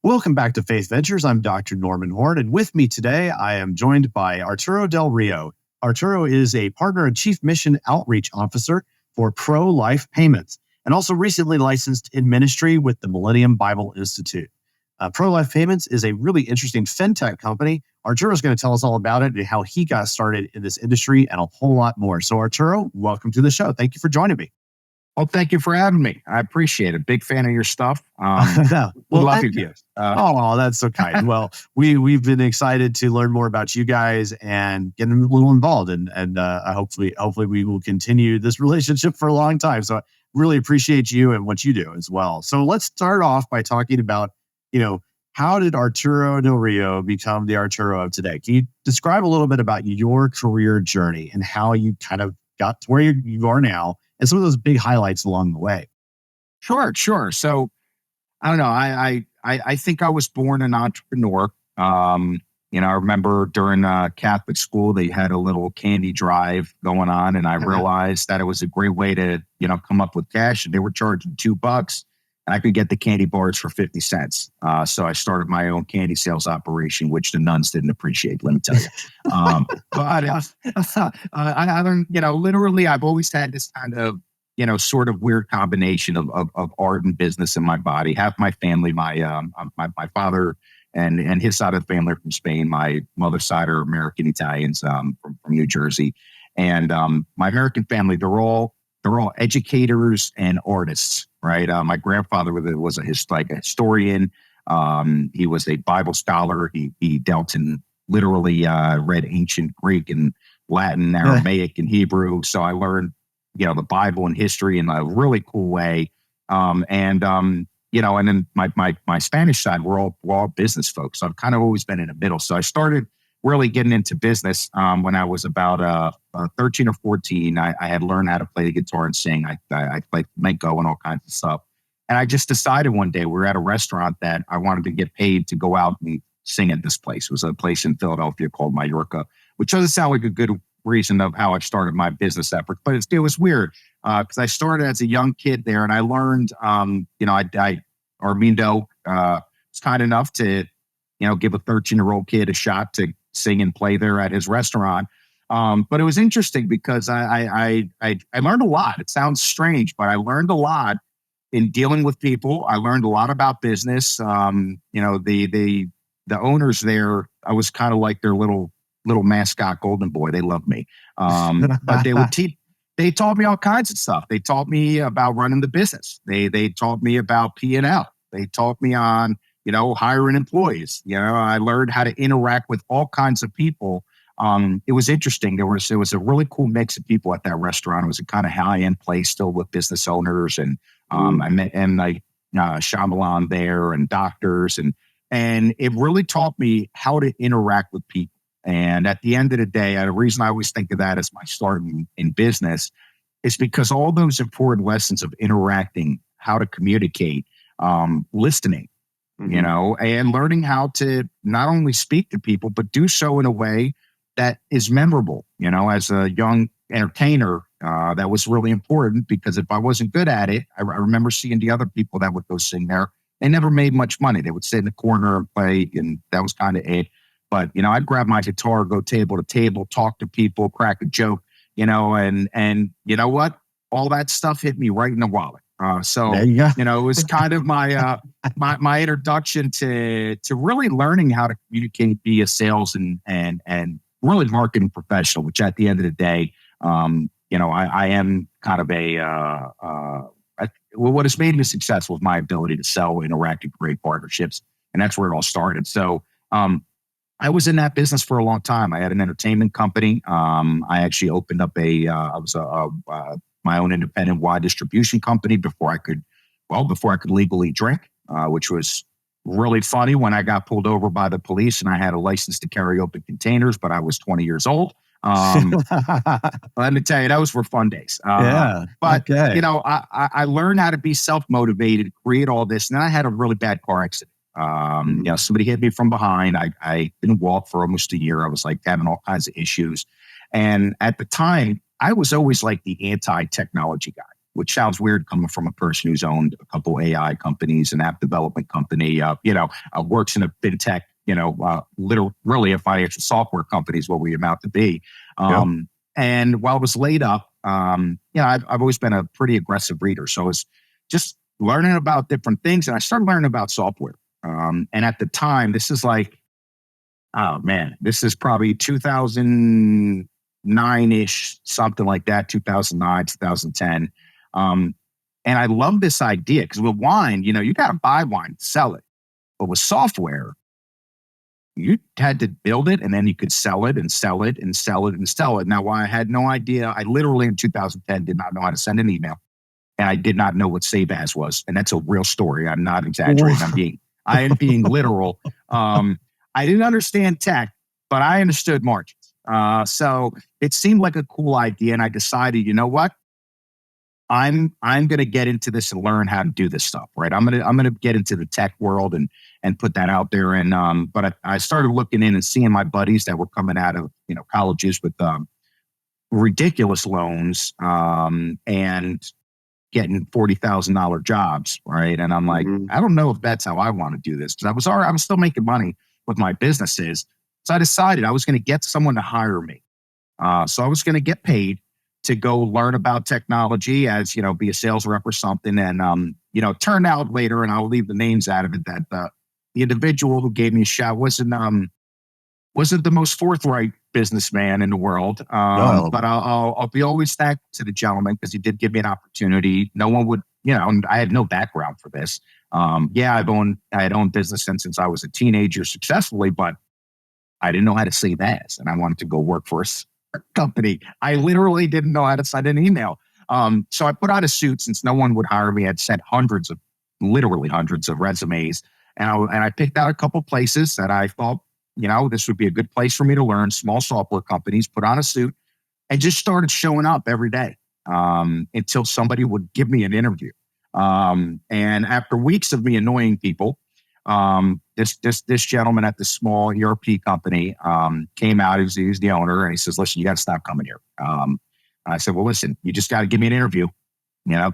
Welcome back to Faith Ventures. I'm Dr. Norman Horn, and with me today, I am joined by Arturo Del Rio. Arturo is a partner and chief mission outreach officer for Pro-Life Payments, and also recently licensed in ministry with the Millennium Bible Institute. Pro-Life Payments is a really interesting fintech company. Arturo is going to tell us all about it and how he got started in this industry and a whole lot more. So Arturo, welcome to the show. Thank you for joining me. Well, thank you for having me. I appreciate it. Big fan of your stuff. Well, love you guys. That's so kind. Well, we've been excited to learn more about you guys and get a little involved, and hopefully we will continue this relationship for a long time. So I really appreciate you and what you do as well. So let's start off by talking about, how did Arturo Del Rio become the Arturo of today? Can you describe a little bit about your career journey and how you kind of got to where you are now, and some of those big highlights along the way? Sure. So I don't know. I think I was born an entrepreneur. I remember during Catholic school, they had a little candy drive going on, and I realized that it was a great way to, come up with cash. And they were charging $2, and I could get the candy bars for 50 cents. So I started my own candy sales operation, which the nuns didn't appreciate, let me tell you. I learned, literally, I've always had this kind of, sort of weird combination of art and business in my body. Half my family, my father and his side of the family are from Spain. My mother's side are American Italians from New Jersey. And my American family, they're all educators and artists, right? My grandfather was a historian. He was a Bible scholar. He dealt in literally read ancient Greek and Latin, Aramaic, and Hebrew. So I learned, the Bible and history in a really cool way. And then my Spanish side, we're all business folks. So I've kind of always been in the middle. So I started really getting into business when I was about 13 or 14. I had learned how to play the guitar and sing. I played flamenco and all kinds of stuff. And I just decided one day, we were at a restaurant, that I wanted to get paid to go out and sing at this place. It was a place in Philadelphia called Mallorca, which doesn't sound like a good reason of how I started my business effort. But it was weird because I started as a young kid there, and I learned, Armindo was kind enough to, give a 13-year-old kid a shot to sing and play there at his restaurant. But it was interesting because I learned a lot. It sounds strange, but I learned a lot in dealing with people. I learned a lot about business. The owners there, I was kind of like their little mascot golden boy. They loved me. But they taught me all kinds of stuff. They taught me about running the business. They taught me about P&L. They taught me on, hiring employees. I learned how to interact with all kinds of people. It was interesting. There was a really cool mix of people at that restaurant. It was a kind of high-end place still with business owners. And I met Shyamalan there and doctors. And it really taught me how to interact with people. And at the end of the day, the reason I always think of that as my start in business is because all those important lessons of interacting, how to communicate, listening, and learning how to not only speak to people, but do so in a way that is memorable. As a young entertainer, that was really important, because if I wasn't good at it, I remember seeing the other people that would go sing there. They never made much money. They would sit in the corner and play, and that was kind of it. But, I'd grab my guitar, go table to table, talk to people, crack a joke, and you know what? All that stuff hit me right in the wallet. So, it was kind of my my introduction to really learning how to communicate, be a sales and really marketing professional, which at the end of the day, I am kind of what has made me successful is my ability to sell, interact, and create partnerships. And that's where it all started. So, I was in that business for a long time. I had an entertainment company. I actually opened up my own independent wine distribution company before I could legally drink, which was really funny when I got pulled over by the police and I had a license to carry open containers, but I was 20 years old. Let me tell you, those were fun days. But okay. I learned how to be self-motivated, create all this. And then I had a really bad car accident. Somebody hit me from behind. I didn't walk for almost a year. I was like having all kinds of issues. And at the time, I was always like the anti-technology guy. which sounds weird coming from a person who's owned a couple AI companies, an app development company, works in a fintech, really a financial software company is what we amount to be. Yep. And while I was laid up, I've always been a pretty aggressive reader. So I was just learning about different things, and I started learning about software. And at the time, this is like, oh man, this is probably 2009-ish, something like that, 2009, 2010. And I love this idea because with wine, you got to buy wine, sell it. But with software, you had to build it and then you could sell it and sell it and sell it and sell it. Now, I had no idea. I literally in 2010 did not know how to send an email, and I did not know what Save As was. And that's a real story. I'm not exaggerating. I am being literal. I didn't understand tech, but I understood margins. So it seemed like a cool idea. And I decided, you know what? I'm going to get into this and learn how to do this stuff, right? I'm going to get into the tech world and put that out there. And, but I started looking in and seeing my buddies that were coming out of, colleges with, ridiculous loans, and getting $40,000 jobs. Right. And I'm like, I don't know if that's how I want to do this. Cause I was still making money with my businesses. So I decided I was going to get someone to hire me. So I was going to get paid to go learn about technology as, be a sales rep or something. And, it turned out later, and I'll leave the names out of it, that the individual who gave me a shot wasn't the most forthright businessman in the world. No. But I'll be always thankful to the gentleman because he did give me an opportunity. No one would, and I had no background for this. I had owned business since I was a teenager successfully, but I didn't know how to save ads, and I wanted to go work for a company. I literally didn't know how to send an email. So I put on a suit since no one would hire me. I'd sent literally hundreds of resumes. And I picked out a couple places that I thought, this would be a good place for me to learn, small software companies, put on a suit, and just started showing up every day until somebody would give me an interview. And after weeks of me annoying people, this gentleman at the small ERP company came out. He was the owner, and he says, "Listen, you got to stop coming here." I said, "Well, listen, you just got to give me an interview.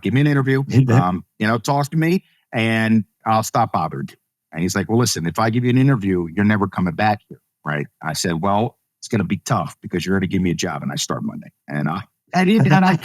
Give me an interview. Talk to me, and I'll stop bothering you." And he's like, "Well, listen, if I give you an interview, you're never coming back here, right?" I said, "Well, it's going to be tough because you're going to give me a job, and I start Monday." And I did, and I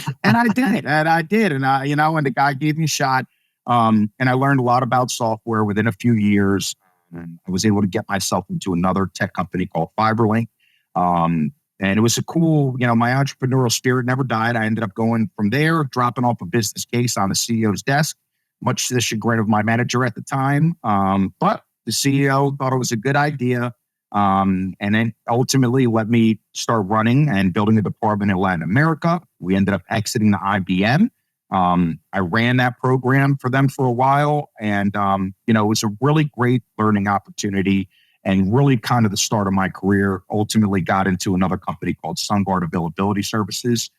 did, and and the guy gave me a shot. And I learned a lot about software within a few years. And I was able to get myself into another tech company called Fiberlink. And it was a cool, my entrepreneurial spirit never died. I ended up going from there, dropping off a business case on the CEO's desk, much to the chagrin of my manager at the time. But the CEO thought it was a good idea. And then ultimately let me start running and building a department in Latin America. We ended up exiting the IBM. I ran that program for them for a while, and it was a really great learning opportunity and really kind of the start of my career. Ultimately got into another company called SunGuard Availability Services.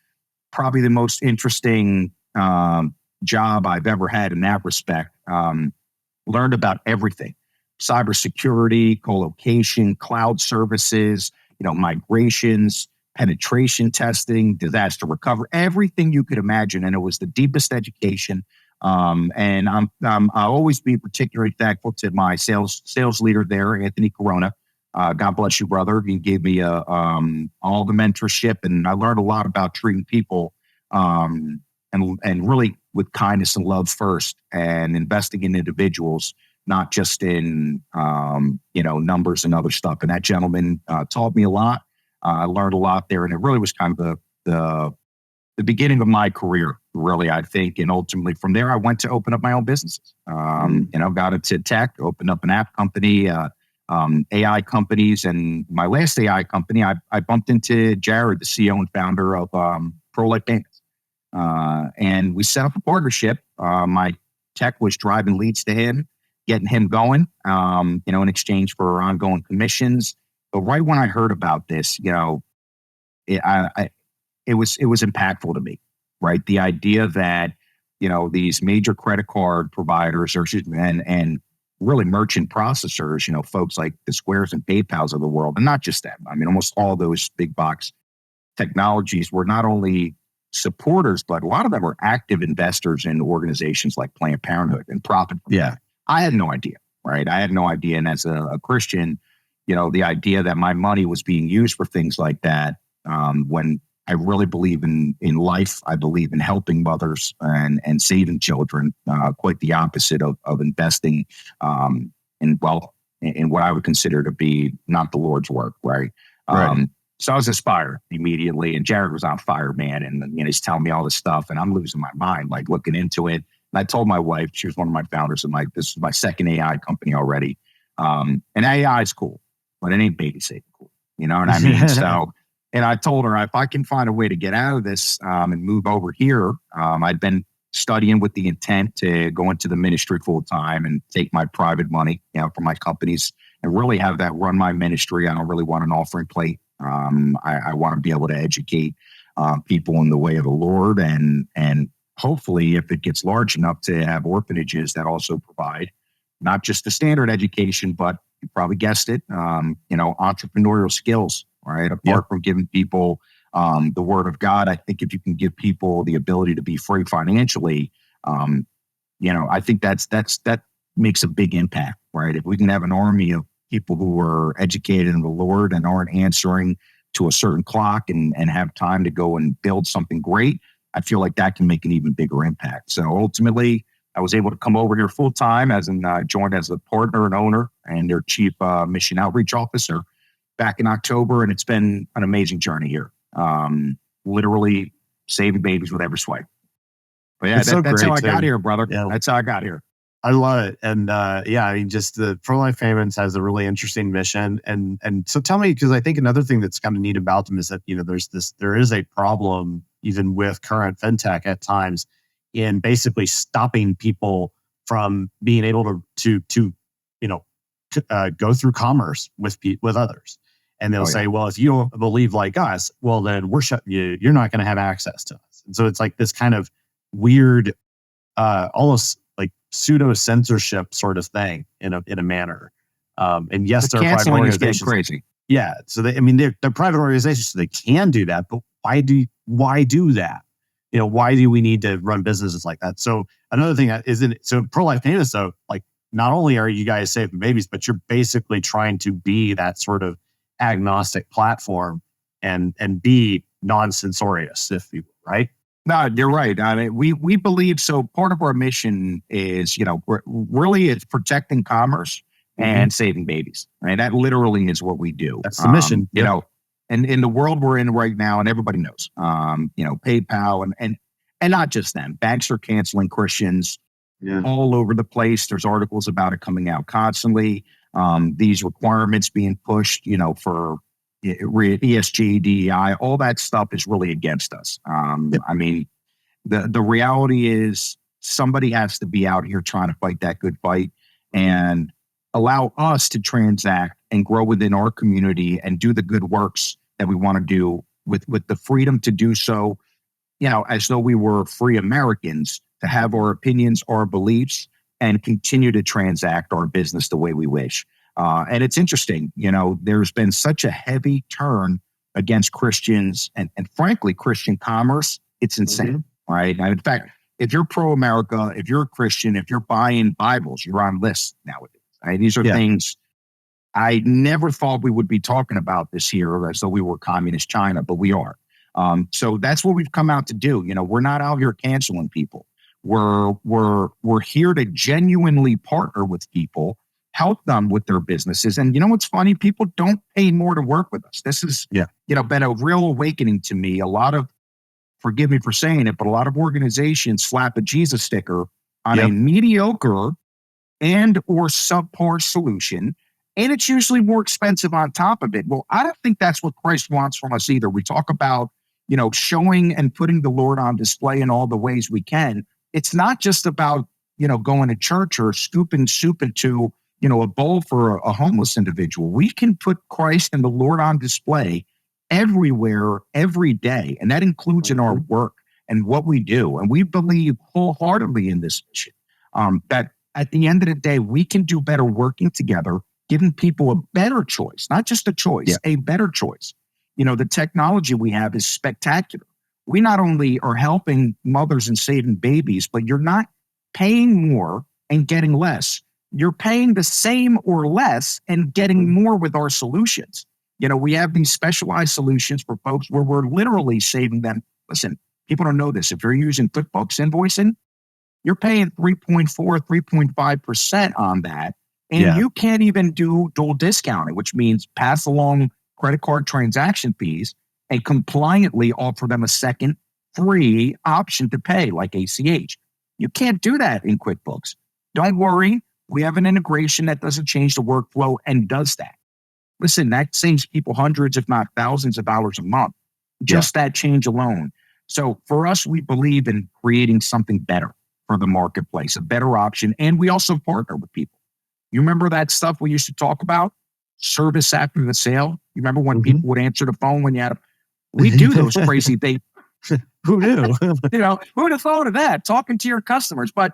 Probably the most interesting job I've ever had in that respect. Learned about everything: cybersecurity, co-location, cloud services, migrations, penetration testing, disaster recovery, everything you could imagine. And it was the deepest education. And I'll always be particularly thankful to my sales leader there, Anthony Corona. God bless you, brother. He gave me all the mentorship, and I learned a lot about treating people and really with kindness and love first, and investing in individuals, not just in numbers and other stuff. And that gentleman taught me a lot. I learned a lot there, and it really was kind of the beginning of my career, really, I think. And ultimately from there, I went to open up my own businesses. Got into tech, opened up an app company, AI companies. And my last AI company, I bumped into Jared, the CEO and founder of ProLife Payments. And we set up a partnership. My tech was driving leads to him, getting him going, in exchange for ongoing commissions. But right when I heard about this, it was impactful to me, right? The idea that, these major credit card providers and really merchant processors, folks like the Squares and PayPals of the world, and not just them. I mean, almost all those big box technologies were not only supporters, but a lot of them are active investors in organizations like Planned Parenthood and profit. Yeah. I had no idea, right? I had no idea. And as a Christian, the idea that my money was being used for things like that, when I really believe in life, I believe in helping mothers and saving children, quite the opposite of investing in wealth, in what I would consider to be not the Lord's work, right? Right. So I was inspired immediately, and Jared was on fire, man. And he's telling me all this stuff, and I'm losing my mind, like looking into it. And I told my wife, she was one of my founders, and like, this is my second AI company already. And AI is cool, but it ain't babysitting cool. You know what I mean? So, and I told her, if I can find a way to get out of this and move over here, I'd been studying with the intent to go into the ministry full time and take my private money, from my companies and really have that run my ministry. I don't really want an offering plate. I want to be able to educate people in the way of the Lord, and hopefully, if it gets large enough, to have orphanages that also provide not just the standard education, but you probably guessed it, entrepreneurial skills. Right, apart from giving people the word of God, I think if you can give people the ability to be free financially, I think that makes a big impact. Right, if we can have an army of people who are educated in the Lord and aren't answering to a certain clock and have time to go and build something great, I feel like that can make an even bigger impact. So ultimately, I was able to come over here full time, joined as a partner and owner and their chief mission outreach officer back in October, and it's been an amazing journey here. Literally saving babies with every swipe. But yeah, that's how I got here, brother. Yeah. That's how I got here. I love it. And just the Pro-Life Payments has a really interesting mission. And so tell me, because I think another thing that's kind of neat about them is that, there is a problem even with current fintech at times in basically stopping people from being able to go through commerce with others. And they'll say, well, if you don't believe like us, well, then we're shutting you. You're not going to have access to us. And so it's like this kind of weird, almost like pseudo censorship sort of thing in a manner. And yes, they're private organizations. Crazy. Yeah. So they're private organizations, so they can do that. But why do that? Why do we need to run businesses like that? So another thing so Pro-Life Payments, though, like not only are you guys saving babies, but you're basically trying to be that sort of agnostic platform and be non-censorious, if you will, right? No, you're right. I mean, we believe so. Part of our mission is, it's protecting commerce and saving babies. Right? That literally is what we do. That's the mission. And in the world we're in right now, and everybody knows, PayPal and not just them. Banks are canceling Christians all over the place. There's articles about it coming out constantly. These requirements being pushed, for ESG, DEI, all that stuff is really against us. I mean, the reality is somebody has to be out here trying to fight that good fight and allow us to transact and grow within our community and do the good works that we want to do with the freedom to do so, as though we were free Americans, to have our opinions, our beliefs, and continue to transact our business the way we wish. And it's interesting, there's been such a heavy turn against Christians and frankly, Christian commerce. It's insane, right? And in fact, if you're pro-America, if you're a Christian, if you're buying Bibles, you're on lists nowadays. Right? These are things I never thought we would be talking about this here as though we were communist China, but we are. So that's what we've come out to do. We're not out here canceling people. We're here to genuinely partner with people, help them with their businesses. And what's funny? People don't pay more to work with us. This has been a real awakening to me. A lot of, forgive me for saying it, but a lot of organizations slap a Jesus sticker on a mediocre and or subpar solution, and it's usually more expensive on top of it. Well, I don't think that's what Christ wants from us either. We talk about, showing and putting the Lord on display in all the ways we can. It's not just about, going to church or scooping soup into, a bowl for a homeless individual. We can put Christ and the Lord on display everywhere, every day. And that includes in our work and what we do. And we believe wholeheartedly in this mission, that at the end of the day, we can do better working together, giving people a better choice, not just a choice, a better choice. The technology we have is spectacular. we not only are helping mothers and saving babies, but you're not paying more and getting less. You're paying the same or less and getting more with our solutions. We have these specialized solutions for folks where we're literally saving them. Listen, people don't know this. If you're using QuickBooks invoicing, you're paying 3.4, 3.5% on that. And you can't even do dual discounting, which means pass along credit card transaction fees and compliantly offer them a second free option to pay, like ACH. You can't do that in QuickBooks. Don't worry. We have an integration that doesn't change the workflow and does that. Listen, that saves people hundreds, if not thousands of dollars a month. Just that change alone. So for us, we believe in creating something better for the marketplace, a better option. And we also partner with people. You remember that stuff we used to talk about? Service after the sale. You remember when people would answer the phone when you had we do those crazy things. Who knew? Who would have thought of that? Talking to your customers. But,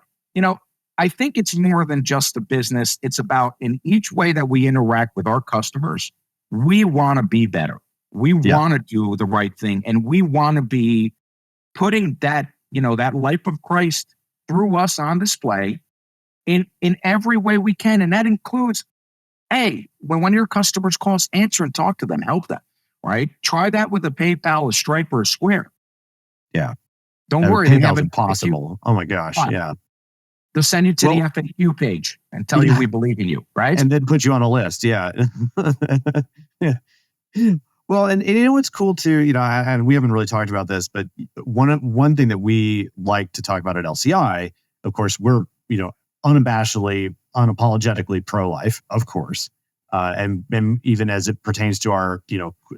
I think it's more than just a business. It's about in each way that we interact with our customers, we want to be better. We want to do the right thing. And we want to be putting that, that life of Christ through us on display in every way we can. And that includes, when one of your customers calls, answer and talk to them, help them, right? Try that with a PayPal, a Stripe, or a Square. Yeah. Don't worry. PayPal's impossible. Oh my gosh. Fine. Yeah. They'll send you to the FAQ page and tell you we believe in you, right? And then put you on a list. Yeah. Well, and what's cool too, and we haven't really talked about this, but one thing that we like to talk about at LCI, of course, we're, unabashedly, unapologetically pro-life, of course. And even as it pertains to our,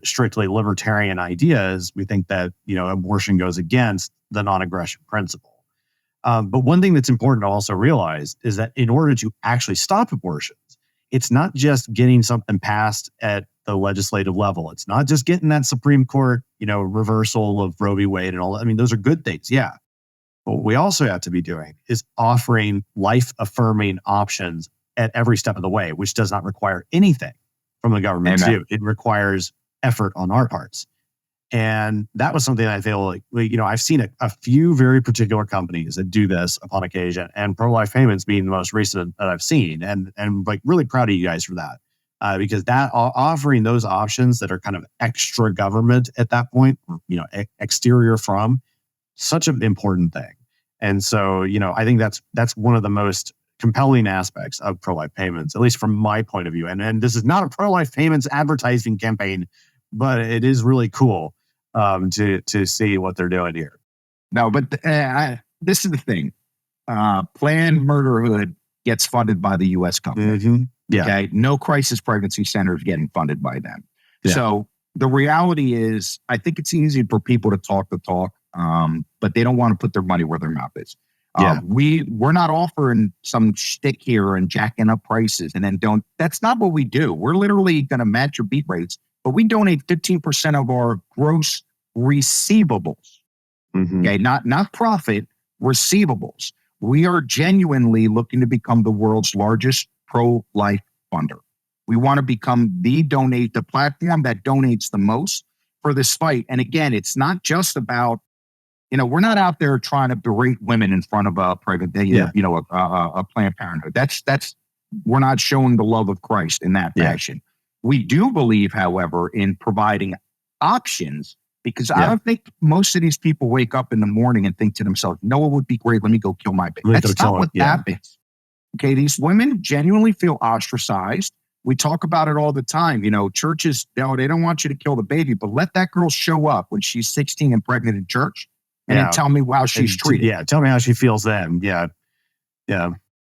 strictly libertarian ideas, we think that, abortion goes against the non-aggression principle. But one thing that's important to also realize is that in order to actually stop abortions, it's not just getting something passed at the legislative level. It's not just getting that Supreme Court, reversal of Roe v. Wade and all that. I mean, those are good things. Yeah. But what we also have to be doing is offering life-affirming options at every step of the way, which does not require anything from the government to do. It requires effort on our parts. And that was something I feel like, I've seen a few very particular companies that do this upon occasion, and Pro-Life Payments being the most recent that I've seen. And like really proud of you guys for that. Because that offering those options that are kind of extra government at that point, exterior from, such an important thing. And so, I think that's one of the most compelling aspects of Pro-Life Payments, at least from my point of view. And this is not a Pro-Life Payments advertising campaign, but it is really cool to see what they're doing here. No, but this is the thing. Planned Murderhood gets funded by the U.S. company. Mm-hmm. Yeah. Okay. No crisis pregnancy centers getting funded by them. Yeah. So the reality is, I think it's easy for people to talk the talk, but they don't want to put their money where their mouth is. We're not offering some shtick here and jacking up prices and then don't. That's not what we do. We're literally going to match your beat rates, but we donate 15% of our gross receivables. Mm-hmm. Okay, not profit, receivables. We are genuinely looking to become the world's largest pro-life funder. We want to become the platform that donates the most for this fight. And again, it's not just about, we're not out there trying to berate women in front of a Planned Parenthood. That's we're not showing the love of Christ in that fashion. We do believe, however, in providing options, because I don't think most of these people wake up in the morning and think to themselves, it would be great. Let me go kill my baby. That's not what happens. Okay. These women genuinely feel ostracized. We talk about it all the time. Churches, they don't want you to kill the baby, but let that girl show up when she's 16 and pregnant in church and then tell me how she's treated. Yeah. Tell me how she feels then. Yeah. Yeah.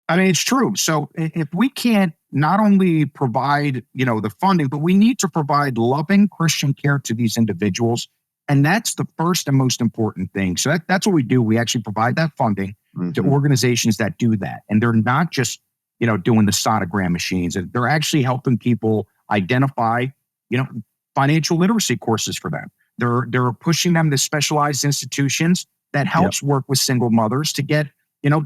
I mean, it's true. So if we can't not only provide, the funding, but we need to provide loving Christian care to these individuals. And that's the first and most important thing. So that's what we do. We actually provide that funding to organizations that do that. And they're not just, doing the sonogram machines. They're actually helping people identify, financial literacy courses for them. They're pushing them to specialized institutions that helps work with single mothers to get,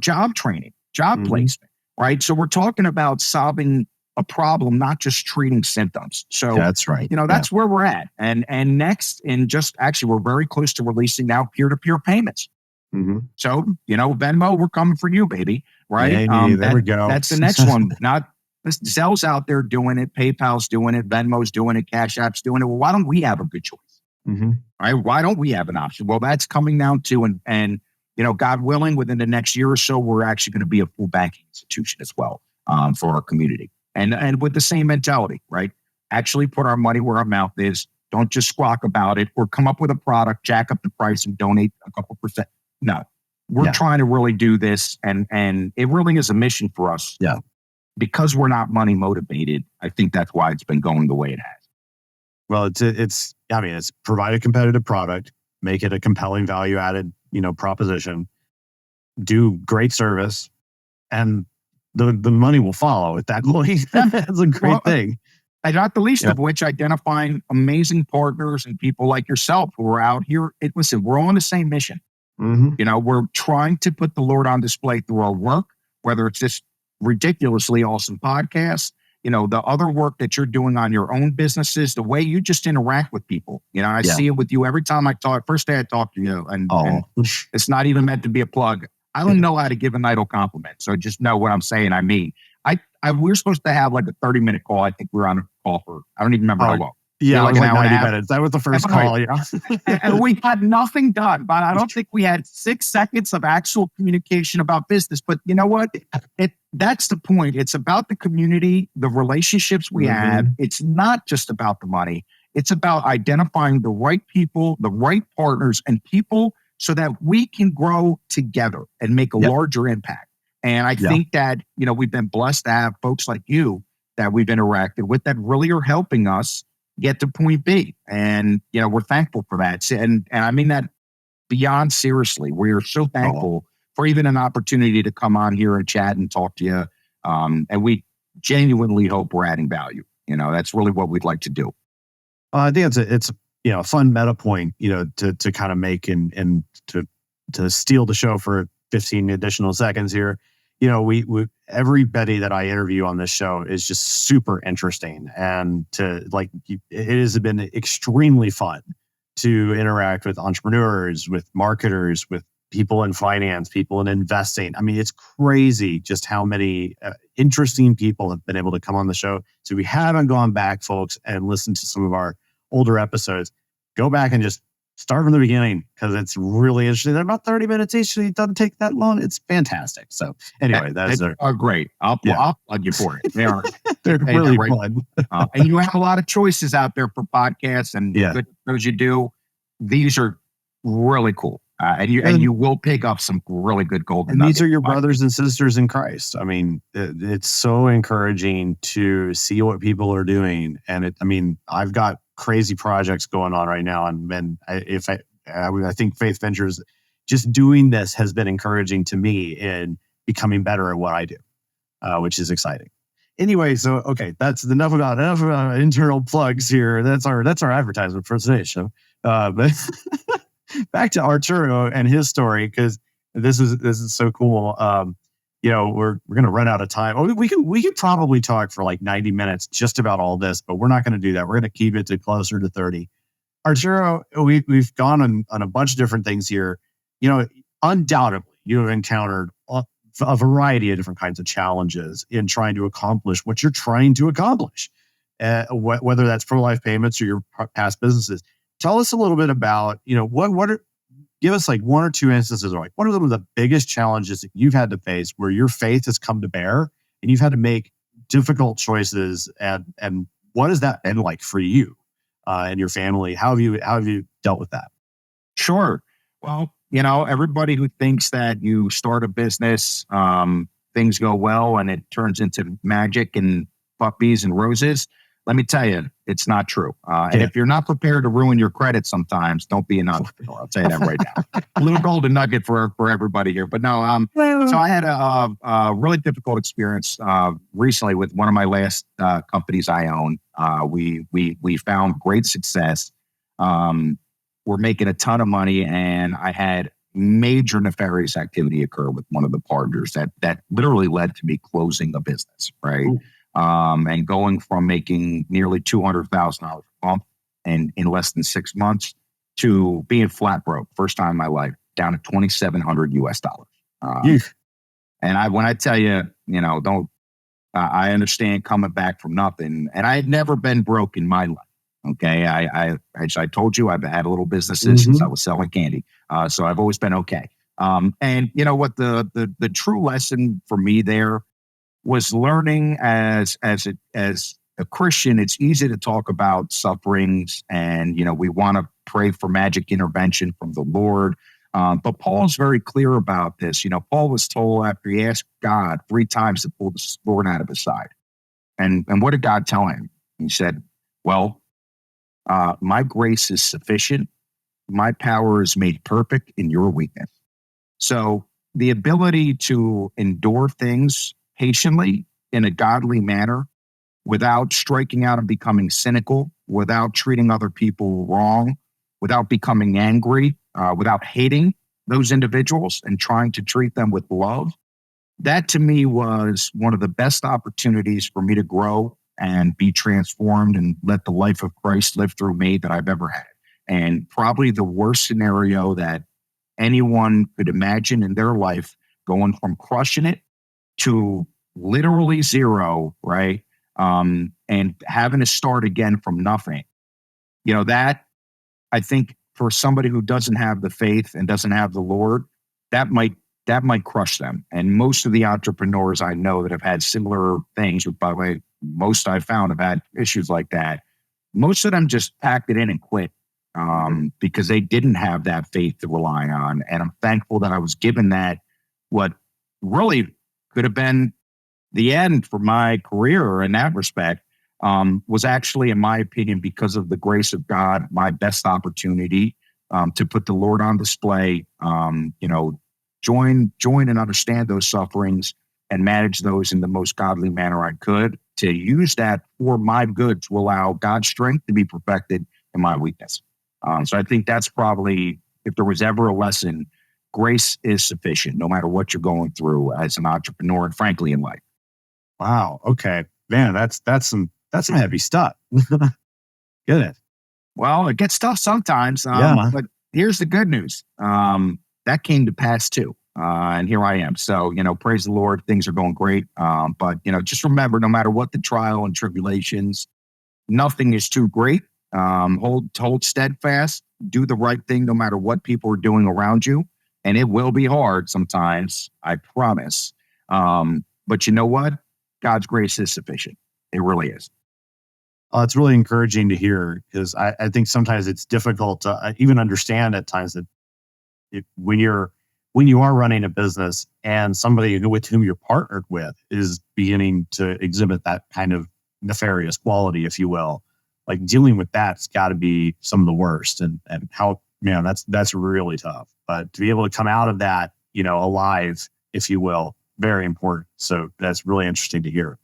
job training, job placement, right? So we're talking about solving, a problem, not just treating symptoms. So That's right. that's where we're at. And next, and just actually, we're very close to releasing now peer-to-peer payments. Mm-hmm. So, Venmo, we're coming for you, baby. Right? Hey, there we go. That's the next one. Not Zell's out there doing it, PayPal's doing it, Venmo's doing it, Cash App's doing it. Well, why don't we have a good choice? Mm-hmm. Right? Why don't we have an option? Well, that's coming down to, and God willing, within the next year or so, we're actually going to be a full banking institution as well for our community. And with the same mentality, right? Actually put our money where our mouth is. Don't just squawk about it or come up with a product, jack up the price and donate a couple percent. No, we're trying to really do this. And it really is a mission for us. Yeah. Because we're not money motivated. I think that's why it's been going the way it has. Well, it's provide a competitive product, make it a compelling value added, proposition, do great service, and the money will follow at that point. That's a great thing. And not the least of which, identifying amazing partners and people like yourself who are out here. Listen, we're all on the same mission. Mm-hmm. We're trying to put the Lord on display through our work, whether it's this ridiculously awesome podcast, the other work that you're doing on your own businesses, the way you just interact with people. I see it with you every time I talk. First day I talk to you, and it's not even meant to be a plug. I don't know how to give an idle compliment. So just know what I'm saying. I mean, we're supposed to have like a 30-minute call. I think we're on a call for, I don't even remember how long. Yeah, like it was like 90 minutes. That was the first call. Yeah. And we had nothing done, but I don't think we had 6 seconds of actual communication about business. But you know what? That's the point. It's about the community, the relationships we have. It's not just about the money. It's about identifying the right people, the right partners, and people so that we can grow together and make a larger impact. And I think that, we've been blessed to have folks like you that we've interacted with that really are helping us get to point B. And, we're thankful for that. And I mean that beyond seriously. We are so thankful for even an opportunity to come on here and chat and talk to you. And we genuinely hope we're adding value. That's really what we'd like to do. I think it's a fun meta point, to kind of make and to steal the show for 15 additional seconds here. We everybody that I interview on this show is just super interesting, and it has been extremely fun to interact with entrepreneurs, with marketers, with people in finance, people in investing. I mean, it's crazy just how many interesting people have been able to come on the show. So if we haven't gone back, folks, and listened to some of our older episodes, go back and just start from the beginning, because it's really interesting. They're about 30 minutes each. So it doesn't take that long. It's fantastic. So anyway, that's great. I'll plug you for it. They're really fun. And you have a lot of choices out there for podcasts, and good those you do. These are really cool. And you will pick up some really good golden nuggets. These are your brothers and sisters in Christ. I mean, it's so encouraging to see what people are doing. And I've got crazy projects going on right now. And I think Faith Ventures, just doing this has been encouraging to me in becoming better at what I do, which is exciting. Anyway, so, okay, that's enough about internal plugs here. That's our advertisement for today's show. But back to Arturo and his story, because this is so cool. We're going to run out of time. We could probably talk for like 90 minutes just about all this, but we're not going to do that. We're going to keep it to closer to 30. Arturo, we've gone on a bunch of different things here. Undoubtedly, you have encountered a variety of different kinds of challenges in trying to accomplish what you're trying to accomplish, whether that's pro-life payments or your past businesses. Tell us a little bit about, give us like one or two instances, or like what are some of the biggest challenges that you've had to face where your faith has come to bear and you've had to make difficult choices, and what has that been like for you and your family? How have you dealt with that? Sure. Well, everybody who thinks that you start a business, things go well and it turns into magic and puppies and roses. Let me tell you, it's not true. And if you're not prepared to ruin your credit sometimes, don't be an entrepreneur. I'll tell you that right now. A little golden nugget for everybody here. But no, so I had a really difficult experience recently with one of my last companies I own. We found great success. We're making a ton of money, and I had major nefarious activity occur with one of the partners that literally led to me closing the business, right? and going from making nearly $200,000 a month in less than 6 months to being flat broke, first time in my life, down to 2,700 US dollars. Um, Yeesh. when I tell you, don't, I understand coming back from nothing, and I had never been broke in my life. Okay. As I told you, I've had a little businesses since I Mhm. was selling candy. So I've always been okay. And you know what, the true lesson for me there was learning as a Christian. It's easy to talk about sufferings, and we want to pray for magic intervention from the Lord. But Paul's very clear about this. Paul was told after he asked God 3 times to pull the sword out of his side, and what did God tell him? He said, "Well, my grace is sufficient. My power is made perfect in your weakness." So the ability to endure things patiently in a godly manner without striking out and becoming cynical, without treating other people wrong, without becoming angry, without hating those individuals and trying to treat them with love. That to me was one of the best opportunities for me to grow and be transformed and let the life of Christ live through me that I've ever had. And probably the worst scenario that anyone could imagine in their life, going from crushing it to literally zero, right? And having to start again from nothing. That I think for somebody who doesn't have the faith and doesn't have the Lord, that might that might crush them. And most of the entrepreneurs I know that have had similar things, which by the way, most I've found have had issues like that. Most of them just packed it in and quit because they didn't have that faith to rely on. And I'm thankful that I was given that, what really could have been the end for my career in that respect, was actually, in my opinion, because of the grace of God, my best opportunity to put the Lord on display. Join and understand those sufferings and manage those in the most godly manner I could, to use that for my good, to allow God's strength to be perfected in my weakness. So I think that's probably, if there was ever a lesson, grace is sufficient no matter what you're going through as an entrepreneur and frankly in life. Wow. Okay. Man, that's some heavy stuff. Get it. Well, it gets tough sometimes, Yeah. but here's the good news. That came to pass too. And here I am. So, praise the Lord, things are going great. But, just remember, no matter what the trial and tribulations, nothing is too great. Hold steadfast, do the right thing, no matter what people are doing around you. And it will be hard sometimes, I promise. But you know what? God's grace is sufficient. It really is. It's really encouraging to hear, because I think sometimes it's difficult to even understand at times that when you are running a business and somebody with whom you're partnered with is beginning to exhibit that kind of nefarious quality, if you will, like dealing with that's got to be some of the worst. And how, man, that's really tough. But to be able to come out of that, alive, if you will, very important. So that's really interesting to hear.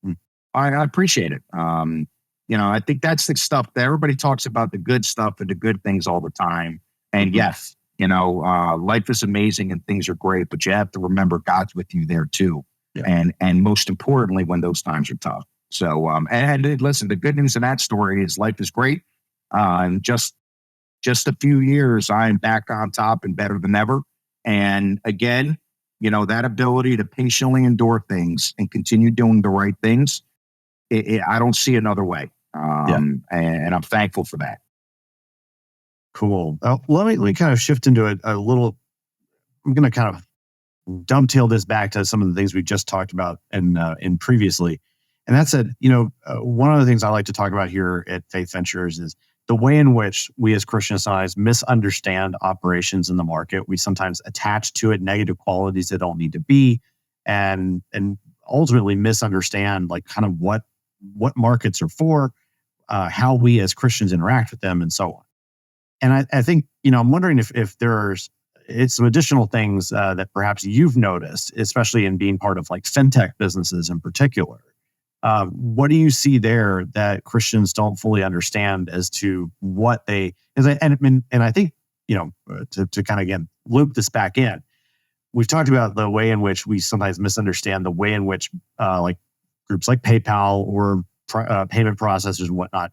Mm. I appreciate it. I think that's the stuff that everybody talks about, the good stuff and the good things all the time. And Mhm. yes, life is amazing and things are great, but you have to remember God's with you there too. Yeah. And most importantly, when those times are tough. So, and listen, the good news in that story is life is great. And just a few years, I'm back on top and better than ever. And again, that ability to patiently endure things and continue doing the right things, I don't see another way. Yeah. And I'm thankful for that. Cool. Let me kind of shift into a little. I'm going to kind of dovetail this back to some of the things we just talked about in previously, and that's that. One of the things I like to talk about here at Faith Ventures is the way in which we as Christian Science misunderstand operations in the market. We sometimes attach to it negative qualities that don't need to be, and ultimately misunderstand like kind of what markets are for, how we as Christians interact with them, and so on. And I think, I'm wondering if there's it's some additional things that perhaps you've noticed, especially in being part of like fintech businesses in particular. What do you see there that Christians don't fully understand as to what they, and I think, to kind of again loop this back in, we've talked about the way in which we sometimes misunderstand the way in which like groups like PayPal or payment processors and whatnot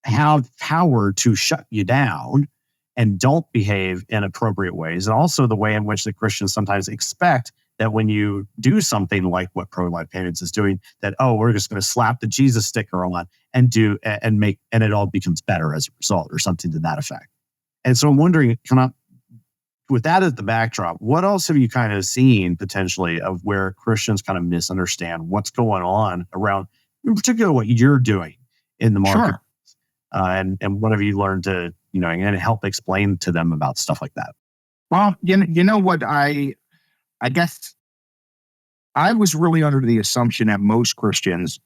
have power to shut you down and don't behave in appropriate ways. And also the way in which the Christians sometimes expect that when you do something like what pro-life payments is doing, that, oh, we're just going to slap the Jesus sticker on and it all becomes better as a result, or something to that effect. And so I'm wondering, with that as the backdrop, what else have you kind of seen potentially of where Christians kind of misunderstand what's going on around, in particular, what you're doing in the market? Sure. And what have you learned to, and help explain to them about stuff like that? Well, you know what? I guess I was really under the assumption that most Christians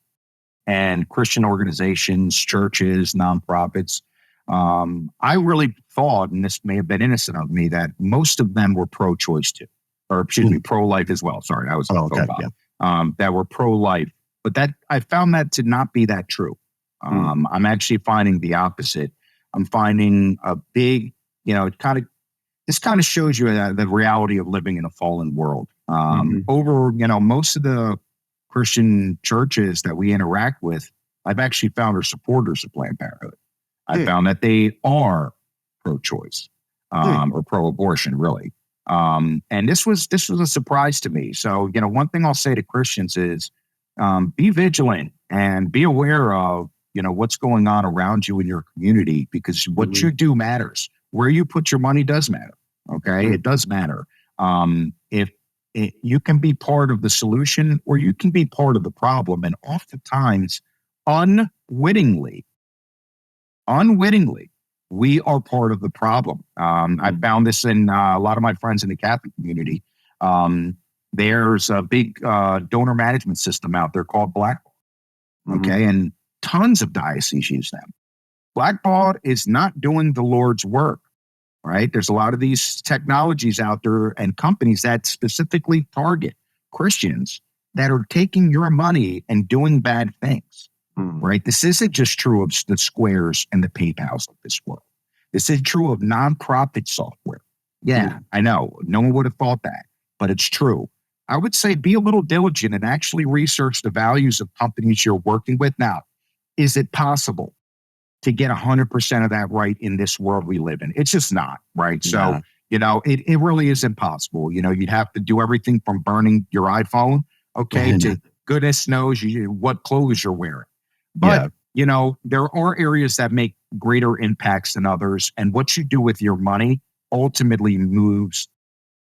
and Christian organizations, churches, nonprofits, I really thought, and this may have been innocent of me, that most of them were pro-choice too, or excuse me, pro-life as well. Sorry, I was that were pro-life, but that I found that to not be that true. I'm actually finding the opposite. I'm finding a big, this kind of shows you the reality of living in a fallen world. Over, most of the Christian churches that we interact with, I've actually found are supporters of Planned Parenthood. I found that they are pro-choice or pro-abortion, really. And this was a surprise to me. So, one thing I'll say to Christians is be vigilant and be aware of, what's going on around you in your community, because what you do matters. Where you put your money does matter. Okay. It does matter. You can be part of the solution or you can be part of the problem. And oftentimes, unwittingly, we are part of the problem. I found this in a lot of my friends in the Catholic community. There's a big donor management system out there called Blackbaud. Okay. And tons of dioceses use them. Blackbaud is not doing the Lord's work, right? There's a lot of these technologies out there and companies that specifically target Christians that are taking your money and doing bad things, right? This isn't just true of the Squares and the PayPals of this world. This is true of nonprofit software. Yeah, I know. No one would have thought that, but it's true. I would say be a little diligent and actually research the values of companies you're working with. Now, is it possible to get 100% of that right in this world we live in? It's just not, right? So, it really is impossible. You'd have to do everything from burning your iPhone, to goodness knows what clothes you're wearing. But, there are areas that make greater impacts than others. And what you do with your money ultimately moves.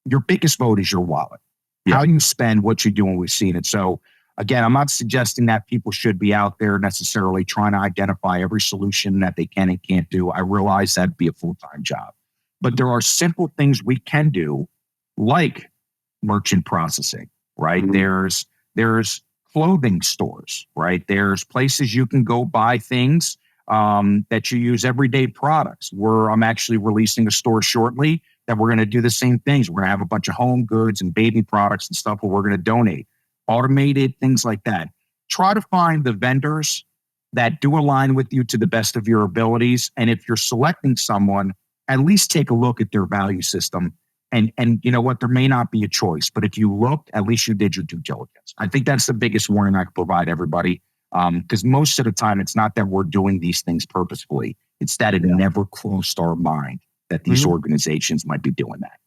Your biggest vote is your wallet. How you spend what you do, and we've seen it. So, again, I'm not suggesting that people should be out there necessarily trying to identify every solution that they can and can't do. I realize that'd be a full-time job. But there are simple things we can do, like merchant processing, right? There's clothing stores, right? There's places you can go buy things that you use everyday products. I'm actually releasing a store shortly that we're going to do the same things. We're going to have a bunch of home goods and baby products and stuff where we're going to donate. Automated, things like that. Try to find the vendors that do align with you to the best of your abilities. And if you're selecting someone, at least take a look at their value system. And you know what? There may not be a choice, but if you look, at least you did your due diligence. I think that's the biggest warning I can provide everybody. Because most of the time, it's not that we're doing these things purposefully. It's that it never crossed our mind that these organizations might be doing that.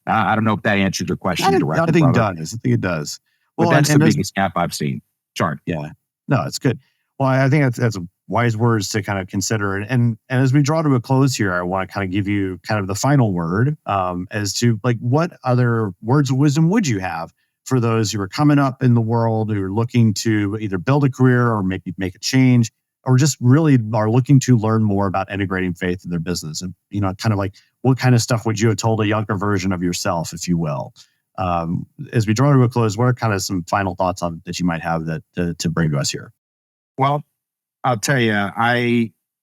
I don't know if that answered your question directly. I think it does. Well, but that's the biggest gap I've seen. Sorry. Yeah. No, it's good. Well, I think that's wise words to kind of consider. And as we draw to a close here, I want to kind of give you kind of the final word as to what other words of wisdom would you have for those who are coming up in the world, who are looking to either build a career or maybe make a change, or just really are looking to learn more about integrating faith in their business. And, kind of what kind of stuff would you have told a younger version of yourself, if you will? As we draw to a close, what are kind of some final thoughts on that you might have to bring to us here? Well, I'll tell you,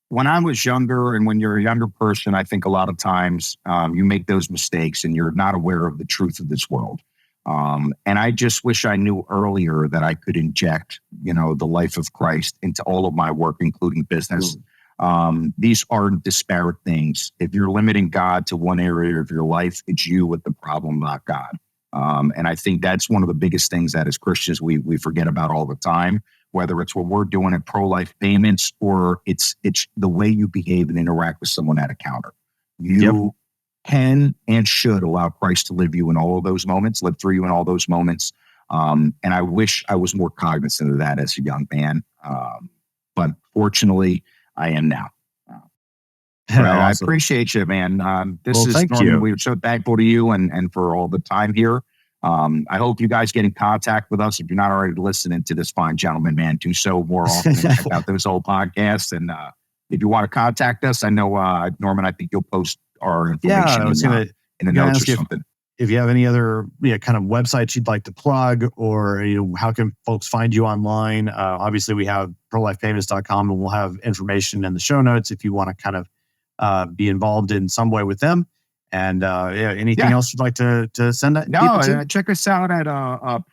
when I was younger, and when you're a younger person, I think a lot of times you make those mistakes and you're not aware of the truth of this world. And I just wish I knew earlier that I could inject, the life of Christ into all of my work, including business. These aren't disparate things. If you're limiting God to one area of your life, it's you with the problem, not God. And I think that's one of the biggest things that as Christians we forget about all the time, whether it's what we're doing at pro-life payments or it's the way you behave and interact with someone at a counter. You can and should allow Christ to live you in all of those moments, live through you in all those moments. And I wish I was more cognizant of that as a young man. But fortunately, I am now. Well, Awesome. I appreciate you, man. This is thank Norman. you. We're so thankful to you and for all the time here. I hope you guys get in contact with us. If you're not already listening to this fine gentleman, man, do so more often and check out those old podcasts. And if you want to contact us, I know, Norman, I think you'll post our information in the notes or something. If you have any other kind of websites you'd like to plug, or how can folks find you online? Obviously, we have prolifepayments.com, and we'll have information in the show notes if you want to kind of be involved in some way with them. And anything else you'd like to send that? No, check us out at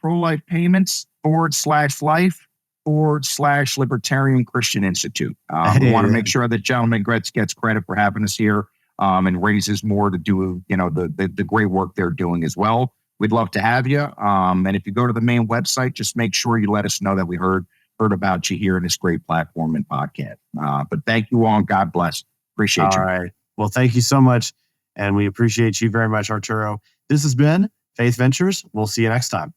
Pro-Life Payments /life/Libertarian Christian Institute. We want to make sure that gentleman gets credit for having us here and raises more to do the great work they're doing as well. We'd love to have you. And if you go to the main website, just make sure you let us know that we heard about you here in this great platform and podcast. But thank you all, and God bless. Appreciate you. All right. Well, thank you so much. And we appreciate you very much, Arturo. This has been Faith Ventures. We'll see you next time.